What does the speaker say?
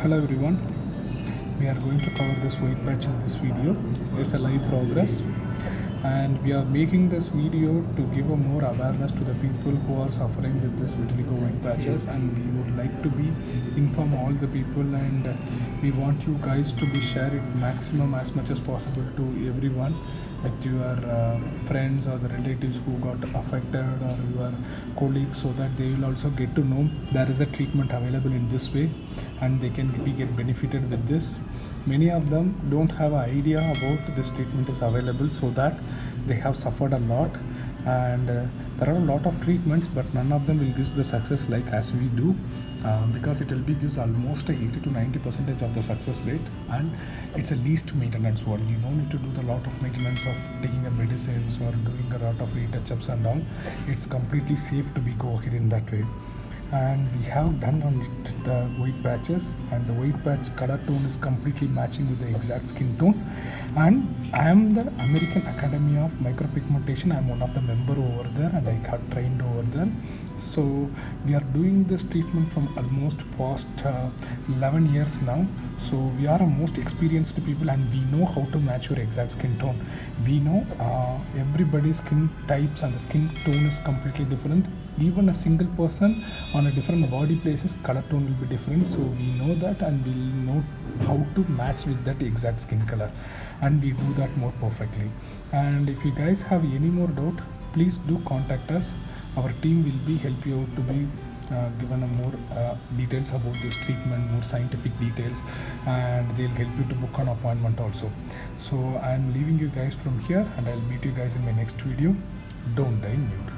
Hello everyone, we are going to cover this white patch in this video. It's a live progress and we are making this video to give a more awareness to the people who are suffering with this vitiligo white patches, and we would like to be inform all the people, and we want you guys to be share it maximum as much as possible to everyone with your friends or the relatives who got affected or your colleagues, so that they will also get to know there is a treatment available in this way and they can get benefited with this. Many of them don't have an idea about this treatment is available, so that they have suffered a lot, and there are a lot of treatments, but none of them will give the success like as we do, because it will be gives almost 80 to 90% of the success rate, and it's a least maintenance one. You don't need to do a lot of maintenance of taking a medicines or doing a lot of retouch-ups and all. It's completely safe to be go ahead in that way. And we have done on the white patches, and the white patch color tone is completely matching with the exact skin tone. And I am the American Academy of Micropigmentation. I am one of the member over there, and I got trained over there. So we are doing this treatment from almost past 11 years now. So we are a most experienced people, and we know how to match your exact skin tone. We know everybody's skin types and the skin tone is completely different. Even a single person on a different body places, color tone will be different. So we know that, and we'll know how to match with that exact skin color, and we do that more perfectly. And if you guys have any more doubt, please do contact us. Our team will be help you out to be given a more details about this treatment, more scientific details, and they'll help you to book an appointment also. So I'm leaving you guys from here, and I'll meet you guys in my next video. Don't die nude.